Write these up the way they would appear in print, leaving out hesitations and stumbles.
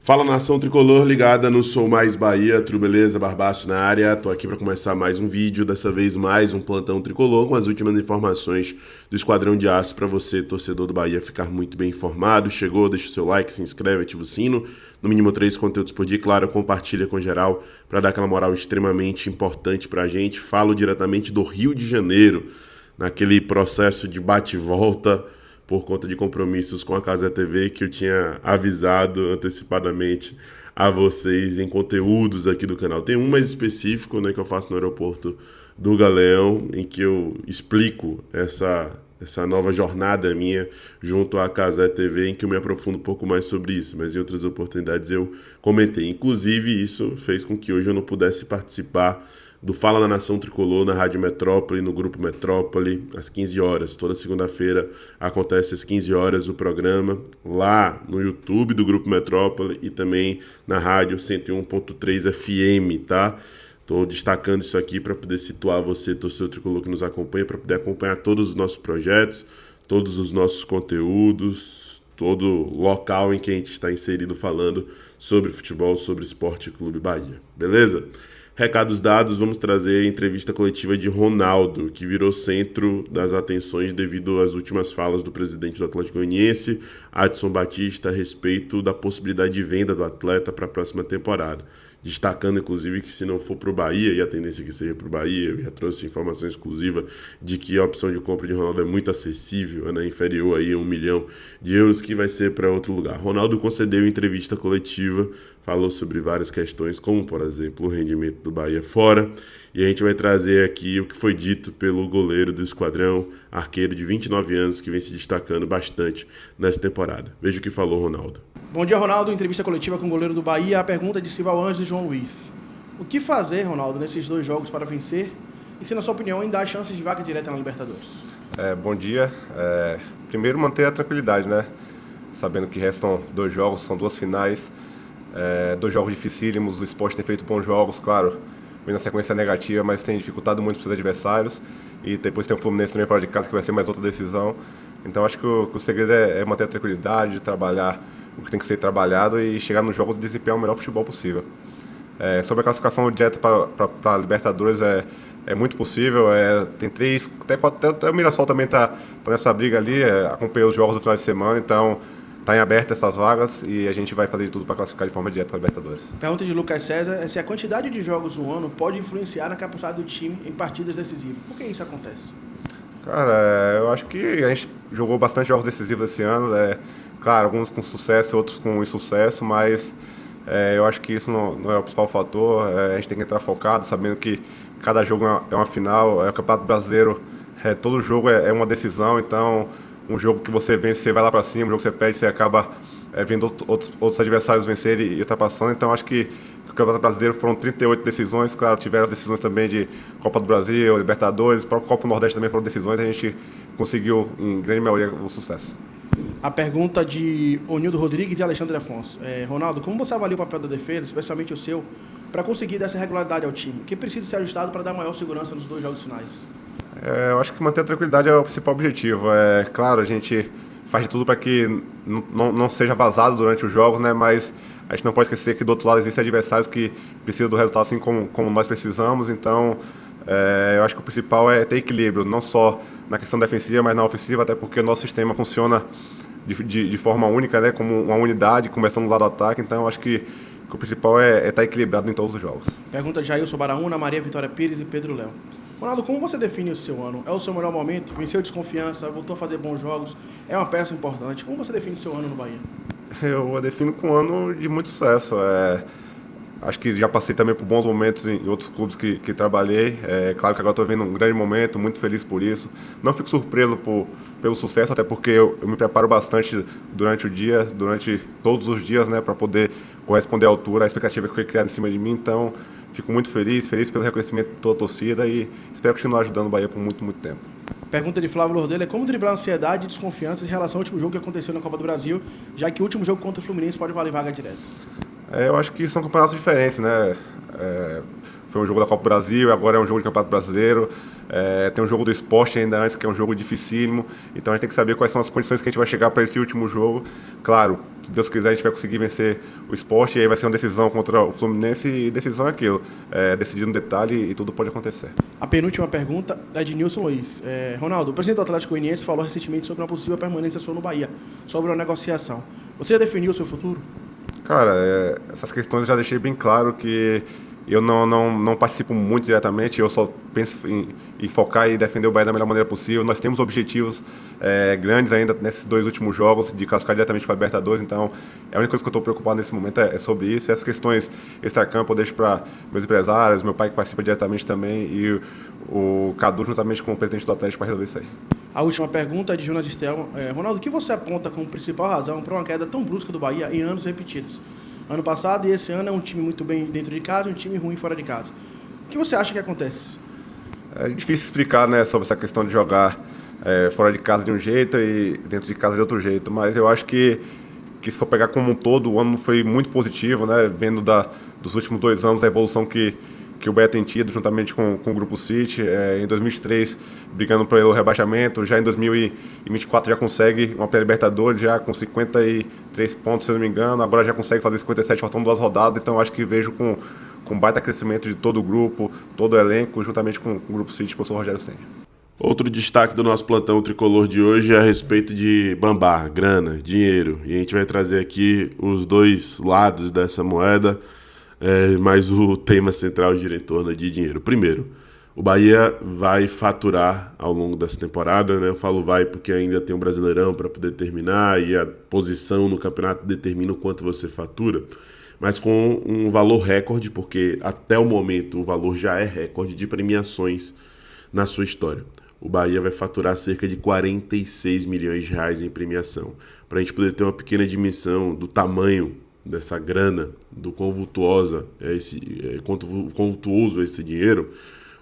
Fala, nação tricolor ligada no Sou Mais Bahia, tudo beleza? Barbaço na área, tô aqui para começar mais um vídeo, dessa vez mais um plantão tricolor com as últimas informações do Esquadrão de Aço para você, torcedor do Bahia, ficar muito bem informado. Chegou, deixa o seu like, se inscreve, ativa o sino, no mínimo 3 conteúdos por dia, claro, compartilha com geral para dar aquela moral extremamente importante pra gente. Falo diretamente do Rio de Janeiro, naquele processo de bate e volta por conta de compromissos com a Cazé TV que eu tinha avisado antecipadamente a vocês em conteúdos aqui do canal. Tem um mais específico, né, que eu faço no aeroporto do Galeão, em que eu explico essa nova jornada minha junto à Cazé TV, em que eu me aprofundo um pouco mais sobre isso, mas em outras oportunidades eu comentei. Inclusive, isso fez com que hoje eu não pudesse participar do Fala na Nação Tricolor na Rádio Metrópole, no Grupo Metrópole, às 15 horas. Toda segunda-feira acontece às 15 horas o programa, lá no YouTube do Grupo Metrópole e também na Rádio 101.3 FM, tá? Estou destacando isso aqui para poder situar você, torcedor tricolor que nos acompanha, para poder acompanhar todos os nossos projetos, todos os nossos conteúdos, todo local em que a gente está inserido falando sobre futebol, sobre Esporte Clube Bahia. Beleza? Recados dados, vamos trazer a entrevista coletiva de Ronaldo, que virou centro das atenções devido às últimas falas do presidente do Atlético Goianiense, Adson Batista, a respeito da possibilidade de venda do atleta para a próxima temporada. Destacando, inclusive, que se não for para o Bahia, e a tendência é que seja para o Bahia, eu já trouxe informação exclusiva de que a opção de compra de Ronaldo é muito acessível, né, inferior aí a 1 milhão de euros, que vai ser para outro lugar. Ronaldo concedeu entrevista coletiva, falou sobre várias questões, como, por exemplo, o rendimento do Bahia fora, e a gente vai trazer aqui o que foi dito pelo goleiro do Esquadrão, arqueiro de 29 anos, que vem se destacando bastante nessa temporada. Veja o que falou Ronaldo. Bom dia, Ronaldo. Entrevista coletiva com o goleiro do Bahia. A pergunta de Silval Anjos e João Luiz. O que fazer, Ronaldo, nesses dois jogos para vencer? E se, na sua opinião, ainda há chances de vaga direta na Libertadores? Bom dia. Primeiro, manter a tranquilidade, né? Sabendo que restam 2 jogos, são 2 finais, 2 jogos dificílimos. O Sport tem feito bons jogos, claro, vem na sequência negativa, mas tem dificultado muito para os adversários. E depois tem o Fluminense também fora de casa, que vai ser mais outra decisão. Então, acho que o segredo é manter a tranquilidade, trabalhar o que tem que ser trabalhado e chegar nos jogos e desempenhar o melhor futebol possível. Sobre a classificação direta para a Libertadores, é muito possível. Tem 3, até o Mirassol também está nessa briga ali, acompanhou os jogos do final de semana, então está em aberto essas vagas e a gente vai fazer de tudo para classificar de forma direta para a Libertadores. Pergunta de Lucas César é se a quantidade de jogos no ano pode influenciar na capacidade do time em partidas decisivas. Por que isso acontece? Cara, eu acho que a gente jogou bastante jogos decisivos esse ano, claro, alguns com sucesso, outros com insucesso, mas eu acho que isso não é o principal fator. A gente tem que entrar focado, sabendo que cada jogo é uma final, o Campeonato Brasileiro, todo jogo é uma decisão, então um jogo que você vence, você vai lá para cima, um jogo que você perde, você acaba vendo outros adversários vencerem e ultrapassando, então acho que o Campeonato Brasileiro foram 38 decisões, claro, tiveram as decisões também de Copa do Brasil, Libertadores, o próprio Copa do Nordeste também foram decisões, a gente conseguiu, em grande maioria, o sucesso. A pergunta de Onildo Rodrigues e Alexandre Afonso. Ronaldo, como você avalia o papel da defesa, especialmente o seu, para conseguir dar essa regularidade ao time? O que precisa ser ajustado para dar maior segurança nos 2 jogos finais? Eu acho que manter a tranquilidade é o principal objetivo. Claro, a gente faz de tudo para que não seja vazado durante os jogos, né? Mas a gente não pode esquecer que do outro lado existem adversários que precisam do resultado assim como nós precisamos. Então, eu acho que o principal é ter equilíbrio, não só na questão defensiva, mas na ofensiva, até porque o nosso sistema funciona de forma única, né? Como uma unidade, começando do lado do ataque. Então, eu acho que o principal é estar equilibrado em todos os jogos. Pergunta de Jailson Baraúna, Maria Vitória Pires e Pedro Léo. Ronaldo, como você define o seu ano? É o seu melhor momento? Venceu desconfiança, voltou a fazer bons jogos, é uma peça importante. Como você define o seu ano no Bahia? Eu defino com um ano de muito sucesso. Acho que já passei também por bons momentos em outros clubes que trabalhei. Claro que agora estou vendo um grande momento, muito feliz por isso. Não fico surpreso pelo sucesso, até porque eu me preparo bastante durante o dia, durante todos os dias, né, para poder corresponder à altura, à expectativa que foi criada em cima de mim. Então, fico muito feliz pelo reconhecimento de toda a torcida e espero continuar ajudando o Bahia por muito, muito tempo. Pergunta de Flávio Lordelli é como driblar a ansiedade e desconfiança em relação ao último jogo que aconteceu na Copa do Brasil, já que o último jogo contra o Fluminense pode valer vaga direta? Eu acho que são campeonatos diferentes, né? Foi um jogo da Copa do Brasil, agora é um jogo de Campeonato Brasileiro. Tem um jogo do Sport ainda antes, que é um jogo dificílimo. Então a gente tem que saber quais são as condições que a gente vai chegar para esse último jogo. Claro, Se Deus quiser, a gente vai conseguir vencer o Sport, e aí vai ser uma decisão contra o Fluminense, e decisão é aquilo, decidir no detalhe e tudo pode acontecer. A penúltima pergunta é de Nilson Luiz. Ronaldo, o presidente do Atlético Goianiense falou recentemente sobre uma possível permanência sua no Bahia, sobre uma negociação. Você já definiu o seu futuro? Cara, essas questões eu já deixei bem claro que eu não participo muito diretamente, eu só penso em focar e defender o Bahia da melhor maneira possível. Nós temos objetivos grandes ainda nesses 2 últimos jogos, de classificar diretamente para a Libertadores, então a única coisa que eu estou preocupado nesse momento é sobre isso. Essas questões extracampo eu deixo para meus empresários, meu pai que participa diretamente também, e o Cadu juntamente com o presidente do Atlético para resolver isso aí. A última pergunta é de Jonas Estelman. Ronaldo, o que você aponta como principal razão para uma queda tão brusca do Bahia em anos repetidos? Ano passado e esse ano é um time muito bem dentro de casa e um time ruim fora de casa. O que você acha que acontece? É difícil explicar, né, sobre essa questão de jogar fora de casa de um jeito e dentro de casa de outro jeito, mas eu acho que se for pegar como um todo, o ano foi muito positivo, né, vendo dos últimos 2 anos a evolução que o Bahia tem tido juntamente com o Grupo City. Em 2023 brigando pelo rebaixamento, já em 2024 já consegue uma pré-Libertadores já com 53 pontos, se eu não me engano, agora já consegue fazer 57, faltando 2 rodadas, então acho que vejo com baita crescimento de todo o grupo, todo o elenco, juntamente com o Grupo City, com o professor Rogério Ceni. Outro destaque do nosso plantão tricolor de hoje é a respeito de bambá, grana, dinheiro. E a gente vai trazer aqui os 2 lados dessa moeda, mas o tema central gira em torno de dinheiro. Primeiro, o Bahia vai faturar ao longo dessa temporada, né? Eu falo vai porque ainda tem um Brasileirão para poder terminar e a posição no campeonato determina o quanto você fatura, mas com um valor recorde, porque até o momento o valor já é recorde de premiações na sua história. O Bahia vai faturar cerca de 46 milhões de reais em premiação. Para a gente poder ter uma pequena dimensão do tamanho dessa grana, do quão vultuoso é esse dinheiro,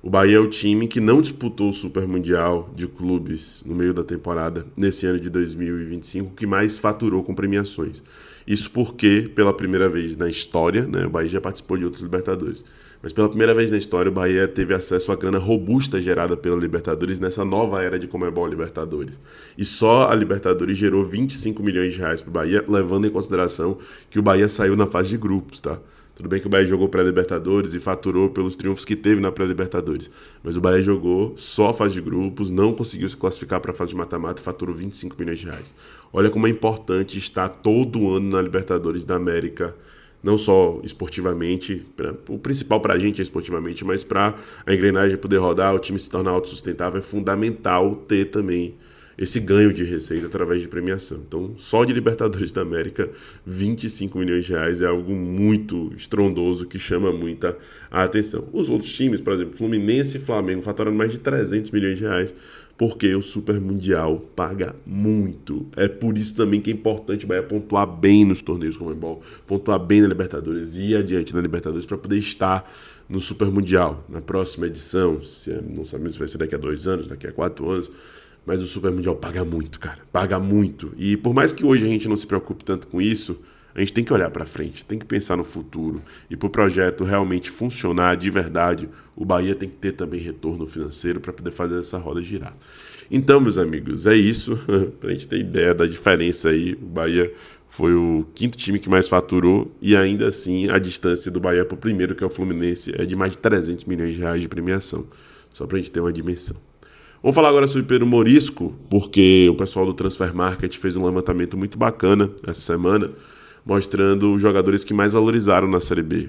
o Bahia é o time que não disputou o Super Mundial de Clubes no meio da temporada, nesse ano de 2025, que mais faturou com premiações. Isso porque, pela primeira vez na história, né, o Bahia já participou de outros Libertadores, mas pela primeira vez na história o Bahia teve acesso à grana robusta gerada pela Libertadores nessa nova era de Conmebol Libertadores. E só a Libertadores gerou 25 milhões de reais para o Bahia, levando em consideração que o Bahia saiu na fase de grupos, tá? Tudo bem que o Bahia jogou pré-Libertadores e faturou pelos triunfos que teve na pré-Libertadores, mas o Bahia jogou só a fase de grupos, não conseguiu se classificar para a fase de mata-mata e faturou 25 milhões de reais. Olha como é importante estar todo ano na Libertadores da América, não só esportivamente, o principal para a gente é esportivamente, mas para a engrenagem poder rodar, o time se tornar autossustentável, é fundamental ter também esse ganho de receita através de premiação. Então, só de Libertadores da América, 25 milhões de reais é algo muito estrondoso que chama muita atenção. Os outros times, por exemplo, Fluminense e Flamengo, faturaram mais de 300 milhões de reais, porque o Super Mundial paga muito. É por isso também que é importante o Bahia pontuar bem nos torneios como Conmebol, pontuar bem na Libertadores e ir adiante na Libertadores para poder estar no Super Mundial, na próxima edição. Não sabemos se vai ser daqui a 2 anos, daqui a 4 anos, mas o Super Mundial paga muito, cara. Paga muito. E por mais que hoje a gente não se preocupe tanto com isso, a gente tem que olhar para frente, tem que pensar no futuro. E para o projeto realmente funcionar de verdade, o Bahia tem que ter também retorno financeiro para poder fazer essa roda girar. Então, meus amigos, é isso. Para a gente ter ideia da diferença aí, o Bahia foi o 5º time que mais faturou e ainda assim a distância do Bahia para o primeiro, que é o Fluminense, é de mais de 300 milhões de reais de premiação. Só para a gente ter uma dimensão. Vamos falar agora sobre Pedro Morisco, porque o pessoal do Transfer Market fez um levantamento muito bacana essa semana, mostrando os jogadores que mais valorizaram na Série B.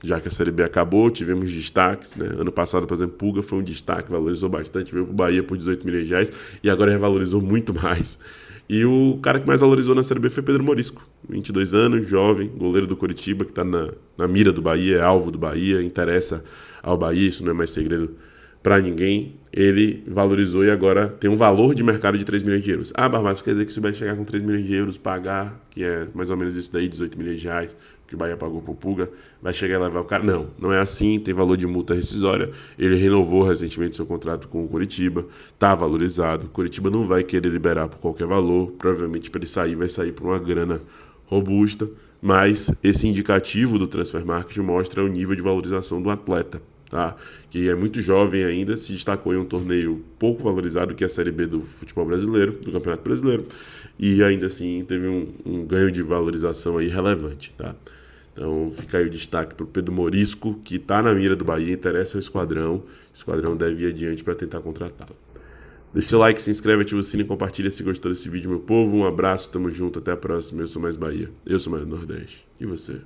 Já que a Série B acabou, tivemos destaques, né? Ano passado, por exemplo, Pulga foi um destaque, valorizou bastante, veio para o Bahia por 18 milhões de reais e agora revalorizou muito mais. E o cara que mais valorizou na Série B foi Pedro Morisco, 22 anos, jovem, goleiro do Coritiba, que está na mira do Bahia, é alvo do Bahia, interessa ao Bahia, isso não é mais segredo para ninguém. Ele valorizou e agora tem um valor de mercado de 3 milhões de euros. Ah, Barbaço, quer dizer que se o Bahia chegar com 3 milhões de euros, pagar, que é mais ou menos isso daí, 18 milhões de reais, que o Bahia pagou pro Pulga, vai chegar e levar o cara? Não, não é assim, tem valor de multa rescisória. Ele renovou recentemente seu contrato com o Coritiba, tá valorizado. O Coritiba não vai querer liberar por qualquer valor, provavelmente para ele sair, vai sair por uma grana robusta, mas esse indicativo do Transfer Market mostra o nível de valorização do atleta. tá? Que é muito jovem ainda, se destacou em um torneio pouco valorizado, que é a Série B do futebol brasileiro, do Campeonato Brasileiro, e ainda assim teve um ganho de valorização aí relevante, tá? Então fica aí o destaque para o Pedro Morisco, que está na mira do Bahia, interessa ao esquadrão. O esquadrão deve ir adiante para tentar contratá-lo. Deixe seu like, se inscreve, ativa o sino e compartilha se gostou desse vídeo, meu povo. Um abraço, tamo junto, até a próxima. Eu sou Mais Bahia, eu sou Mais Nordeste. E você?